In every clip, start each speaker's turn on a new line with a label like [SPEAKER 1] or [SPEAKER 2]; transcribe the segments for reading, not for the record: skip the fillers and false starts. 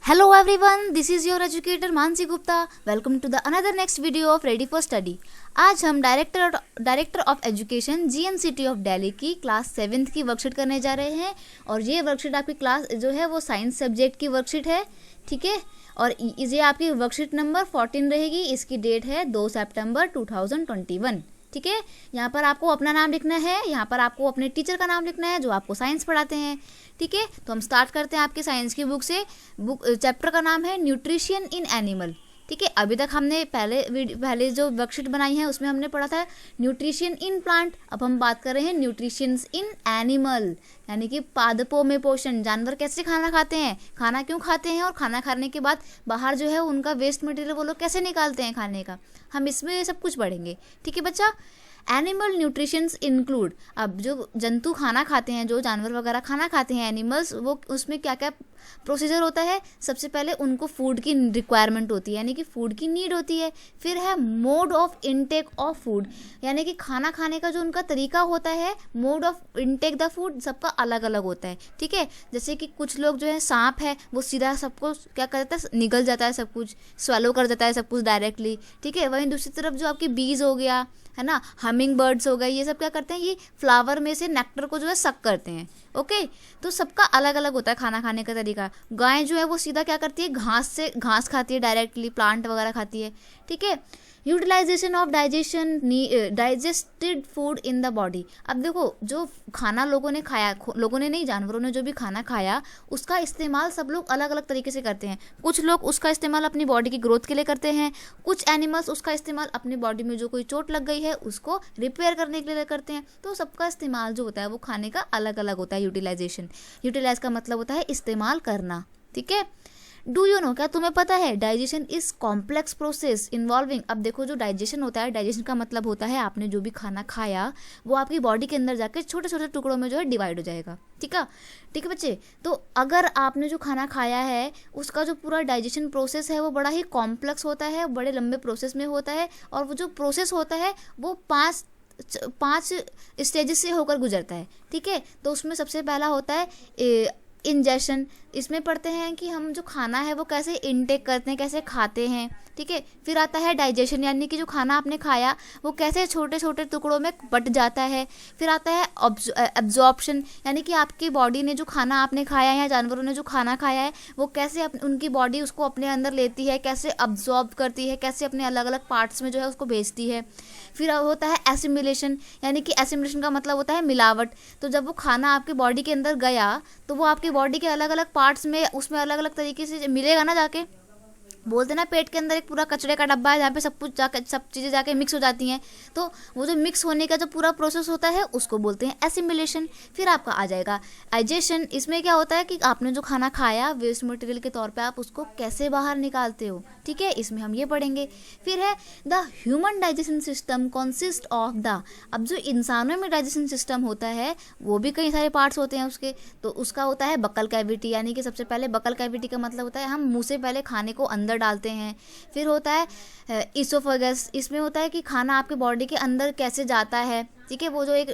[SPEAKER 1] Hello everyone, this is your educator Mansi Gupta. Welcome to the another next video of ready for study. आज हम director of education GNCT of Delhi की class 7th की worksheet करने जा रहे हैं. और ये वर्कशीट आपकी क्लास जो है वो साइंस सब्जेक्ट की वर्कशीट है, ठीक है. और ये आपकी वर्कशीट नंबर 14 रहेगी. इसकी डेट है 2 सितंबर 2021, ठीक है. यहाँ पर आपको अपना नाम लिखना है, यहाँ पर आपको अपने टीचर का नाम लिखना है जो आपको साइंस पढ़ाते हैं, ठीक है. तो हम स्टार्ट करते हैं आपके साइंस की बुक से. चैप्टर का नाम है न्यूट्रिशन इन एनिमल, ठीक है. अभी तक हमने पहले जो वर्कशीट बनाई है उसमें हमने पढ़ा था न्यूट्रिशन इन प्लांट. अब हम बात कर रहे हैं न्यूट्रिशन इन एनिमल, यानी कि पादपों में पोषण. जानवर कैसे खाना खाते हैं, खाना क्यों खाते हैं, और खाना खाने के बाद बाहर जो है उनका वेस्ट मटेरियल वो लोग कैसे निकालते हैं खाने का, हम इसमें सब कुछ पढ़ेंगे, ठीक है बच्चा. एनिमल न्यूट्रिशंस इंक्लूड, अब जो जंतु खाना खाते हैं, जो जानवर वगैरह खाना खाते हैं एनिमल्स, वो उसमें क्या क्या प्रोसीजर होता है. सबसे पहले उनको फूड की रिक्वायरमेंट होती है, यानी कि फूड की नीड होती है. फिर है mode of intake of food, यानी कि खाना खाने का जो उनका तरीका होता है, mode of intake the food सबका अलग अलग होता है, ठीक है. जैसे कि कुछ लोग जो है सांप है वो सीधा सबको क्या करता है, निगल जाता है, सब कुछ स्वेलो कर देता है, सब कुछ डायरेक्टली, ठीक है. वहीं दूसरी तरफ जो आपकी बीज हो गया है ना, हमिंग बर्ड्स हो गए, ये सब क्या करते हैं, ये फ्लावर में से नेक्टर को जो है सक करते हैं, ओके. तो सबका अलग अलग होता है खाना खाने का तरीका. गाय जो है वो सीधा क्या करती है, घास खाती है, डायरेक्टली प्लांट वगैरह खाती है, ठीक है. Utilisation of digested food in the body. अब देखो, जो खाना लोगों ने खाया, लोगों ने नहीं, जानवरों ने जो भी खाना खाया, उसका इस्तेमाल सब लोग अलग अलग तरीके से करते हैं. कुछ लोग उसका इस्तेमाल अपनी बॉडी की ग्रोथ के लिए करते हैं. कुछ एनिमल्स उसका इस्तेमाल अपनी बॉडी में जो कोई चोट लग गई है उसको रिपेयर करने के लिए करते हैं. तो सबका इस्तेमाल जो होता है वो खाने का अलग अलग होता है. यूटिलाइज का मतलब होता है इस्तेमाल करना, ठीक है. डू यू नो, क्या तुम्हें पता है, digestion is complex process involving. अब देखो, जो डाइजेशन होता है, डाइजेशन का मतलब होता है आपने जो भी खाना खाया वो आपकी बॉडी के अंदर जाकर छोटे छोटे टुकड़ों में जो है डिवाइड हो जाएगा, ठीक है, ठीक है बच्चे. तो अगर आपने जो खाना खाया है उसका जो पूरा डाइजेशन प्रोसेस है वो बड़ा ही कॉम्प्लेक्स होता है, बड़े लंबे प्रोसेस में होता है. और वो जो प्रोसेस होता है वो पाँच स्टेजेस से होकर गुजरता है, ठीक है. तो उसमें सबसे पहला होता है इंजेशन. इसमें पढ़ते हैं कि हम जो खाना है वो कैसे इनटेक करते हैं, कैसे खाते हैं, ठीक है. फिर आता है डाइजेशन, यानी कि जो खाना आपने खाया वो कैसे छोटे छोटे टुकड़ों में बट जाता है. फिर आता है एब्जॉर्प्शन, यानी कि आपकी बॉडी ने जो खाना आपने खाया है या जानवरों ने जो खाना खाया है वो कैसे उनकी बॉडी उसको अपने अंदर लेती है, कैसे अब्जॉर्ब करती है, कैसे अपने अलग अलग पार्ट्स में जो है उसको भेजती है. फिर होता है एसिमिलेशन, यानी कि एसिमिलेशन का मतलब होता है मिलावट. तो जब वो खाना आपके बॉडी के अंदर गया तो वो आपकी बॉडी के अलग अलग पार्ट्स में उसमें अलग अलग तरीके से मिलेगा ना, जाके बोलते ना पेट के अंदर एक पूरा कचरे का डब्बा है जहाँ पे सब कुछ जाके सब चीज़ें जाके मिक्स हो जाती हैं. तो वो जो मिक्स होने का जो पूरा प्रोसेस होता है उसको बोलते हैं एसिमिलेशन. फिर आपका आ जाएगा डाइजेशन. इसमें क्या होता है कि आपने जो खाना खाया वेस्ट मटेरियल के तौर पे आप उसको कैसे बाहर निकालते हो, ठीक है, इसमें हम ये पढ़ेंगे. फिर है the human digestion system consist of the. अब जो इंसानों में डाइजेशन सिस्टम होता है वो भी कई सारे पार्ट्स होते हैं उसके. तो उसका होता है बकल कैविटी, यानी कि सबसे पहले बकल कैविटी का मतलब होता है हम मुँह से पहले खाने को अंदर डालते हैं. फिर होता है इसोफेगस. इसमें होता है कि खाना आपके बॉडी के अंदर कैसे जाता है, ठीक है. वो जो एक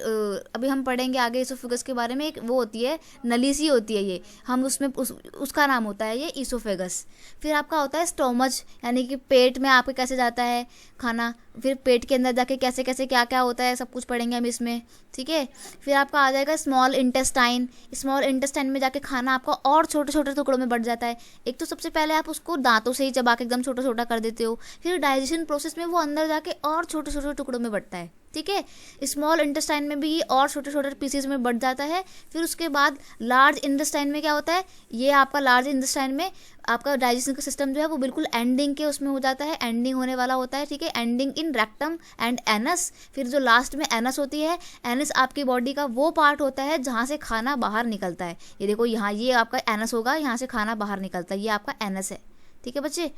[SPEAKER 1] अभी हम पढ़ेंगे आगे इसोफेगस के बारे में, एक वो होती है नली सी होती है, ये हम उसमें उसका नाम होता है ये इसोफेगस. फिर आपका होता है स्टोमच, यानी कि पेट में आपके कैसे जाता है खाना. फिर पेट के अंदर जाके कैसे कैसे क्या क्या होता है सब कुछ पढ़ेंगे हम इसमें, ठीक है. फिर आपका आ जाएगा स्मॉल इंटेस्टाइन. स्मॉल इंटेस्टाइन में जाके खाना आपका और छोटे छोटे टुकड़ों में बढ़ जाता है. एक तो सबसे पहले आप उसको दांतों से ही चबा के एकदम छोटा छोटा कर देते हो. फिर डाइजेशन प्रोसेस में वो अंदर जाके और छोटे छोटे टुकड़ों में बढ़ता है, ठीक है. स्मॉल इंटेस्टाइन में भी और छोटे छोटे पीसेस में बढ़ जाता है. फिर उसके बाद लार्ज इंटेस्टाइन में क्या होता है, ये आपका लार्ज इंटेस्टाइन में आपका डाइजेशन का सिस्टम जो है वो बिल्कुल एंडिंग के उसमें हो जाता है, एंडिंग होने वाला होता है, ठीक है. Ending in rectum and anus. फिर जो लास्ट में एनस होती है, एनस आपकी बॉडी का वो पार्ट होता है जहाँ से खाना बाहर निकलता है. ये देखो यहाँ ये आपका एनस होगा, यहाँ से खाना बाहर निकलता है, ये आपका एनस है, ठीक है बच्चे.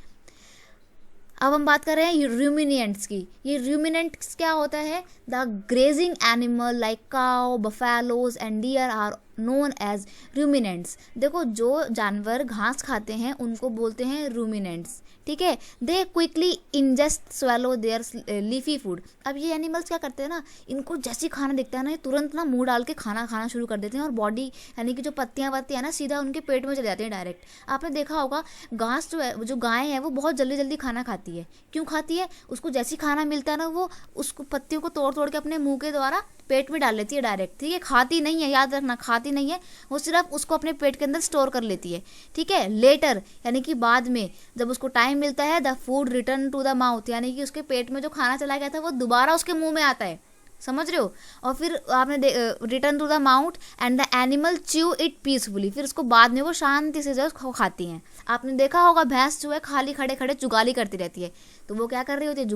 [SPEAKER 1] अब हम बात कर रहे हैं रूमिनेंट्स की. ये रूमिनेंट्स क्या होता है, the grazing animal like cow, buffaloes and deer are known as ruminants. देखो जो जानवर घास खाते हैं उनको बोलते हैं रूमिनेंट्स, ठीक है। They quickly ingest swallow their leafy food. अब ये एनिमल्स क्या करते हैं ना, इनको जैसे खाना दिखता है ना, ये तुरंत ना मुंह डाल के खाना खाना शुरू कर देते हैं और बॉडी यानी कि जो पत्तियां वत्तियां ना सीधा उनके पेट में चले जाते हैं डायरेक्ट। आपने देखा होगा घास जो है, जो गाय है वो बहुत जल्दी जल्दी खाना खाती है। क्यों खाती है? उसको जैसी खाना मिलता है ना वो उसको पत्तियों को तोड़ तोड़ के अपने मुंह के द्वारा पेट में डाल लेती है डायरेक्ट, ठीक है। खाती नहीं है, याद रखना, खाती नहीं है, वो सिर्फ उसको अपने पेट के अंदर स्टोर कर लेती है, ठीक है। लेटर यानी कि बाद में जब उसको टाइम मिलता है, the food return to the mouth, यानी कि उसके पेट में जो खाना चला गया था वो दोबारा उसके मुंह में आता है, समझ रहे हो। और फिर आपने return to the mouth and the animal chew it peacefully, फिर उसको बाद में वो शांति से जो उसको खाती हैं। आपने देखा होगा भैंस जो है खाली खड़े खड़े जुगाली करती रहती है, तो वो क्या कर रही होती है,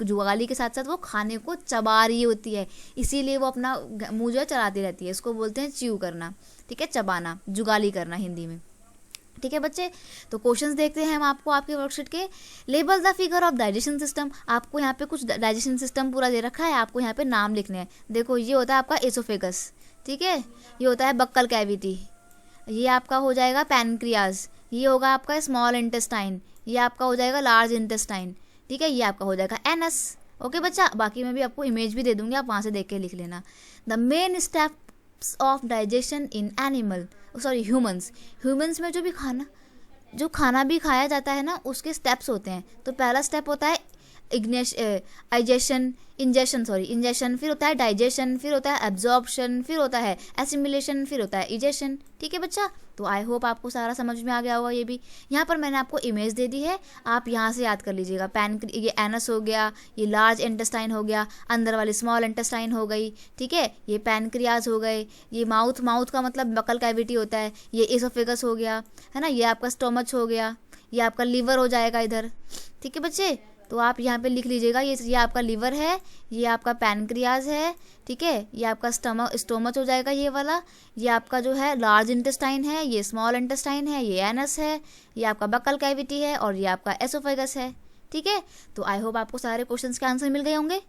[SPEAKER 1] जुगाली के साथ साथ वो खाने को चबा रही होती है, इसीलिए वो अपना मुंह जो है चलाती रहती है। इसको बोलते हैं च्यू करना, ठीक है, चबाना, जुगाली करना हिंदी में, ठीक है बच्चे। तो क्वेश्चंस देखते हैं हम आपको आपके वर्कशीट के। Label the figure of digestion system. आपको यहाँ पे कुछ डाइजेशन सिस्टम पूरा दे रखा है, आपको यहाँ पे नाम लिखने हैं। देखो ये होता है आपका एसोफेगस, ठीक है, ये होता है बक्कल कैविटी, ये आपका हो जाएगा पैनक्रियाज, ये होगा आपका स्मॉल इंटेस्टाइन, ये आपका हो जाएगा लार्ज इंटेस्टाइन, ठीक है, ये आपका हो जाएगा एनस। ओके बच्चा, बाकी मैं भी आपको इमेज भी दे दूंगी, आप वहाँ से देख के लिख लेना। The main steps of digestion in animal, sorry humans में जो खाना भी खाया जाता है ना उसके स्टेप्स होते हैं। तो पहला स्टेप होता है इंजेशन, फिर होता है डाइजेशन, फिर होता है एब्जॉर्प्शन, फिर होता है एसिमिलेशन, फिर होता है इजेशन, ठीक है बच्चा। तो आई होप आपको सारा समझ में आ गया होगा। ये भी यहाँ पर मैंने आपको इमेज दे दी है, आप यहाँ से याद कर लीजिएगा। ये एनस हो गया, ये लार्ज इंटेस्टाइन हो गया, अंदर वाली स्मॉल इंटेस्टाइन हो गई, ठीक है, ये पैनक्रियाज हो गए, ये माउथ का मतलब बकल कैविटी होता है, ये एसोफेगस हो गया, है ना, ये आपका स्टोमच हो गया, ये आपका लीवर हो जाएगा इधर, ठीक है बच्चे। तो आप यहाँ पे लिख लीजिएगा, ये आपका लीवर है, ये आपका पैनक्रियाज है, ठीक है, ये आपका स्टोमच हो जाएगा ये वाला, ये आपका जो है लार्ज इंटेस्टाइन है, ये स्मॉल इंटेस्टाइन है, ये एनस है, ये आपका बक्कल कैविटी है और ये आपका एसोफेगस है, ठीक है। तो आई होप आपको सारे क्वेश्चंस के आंसर मिल गए होंगे।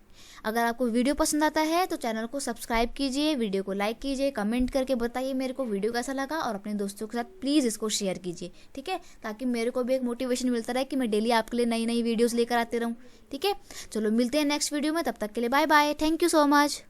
[SPEAKER 1] अगर आपको वीडियो पसंद आता है तो चैनल को सब्सक्राइब कीजिए, वीडियो को लाइक कीजिए, कमेंट करके बताइए मेरे को वीडियो कैसा लगा और अपने दोस्तों के साथ प्लीज़ इसको शेयर कीजिए, ठीक है, ताकि मेरे को भी एक मोटिवेशन मिलता रहे कि मैं डेली आपके लिए नई नई वीडियोज़ लेकर आते रहूँ, ठीक है। चलो मिलते हैं नेक्स्ट वीडियो में, तब तक के लिए bye bye, thank you so much.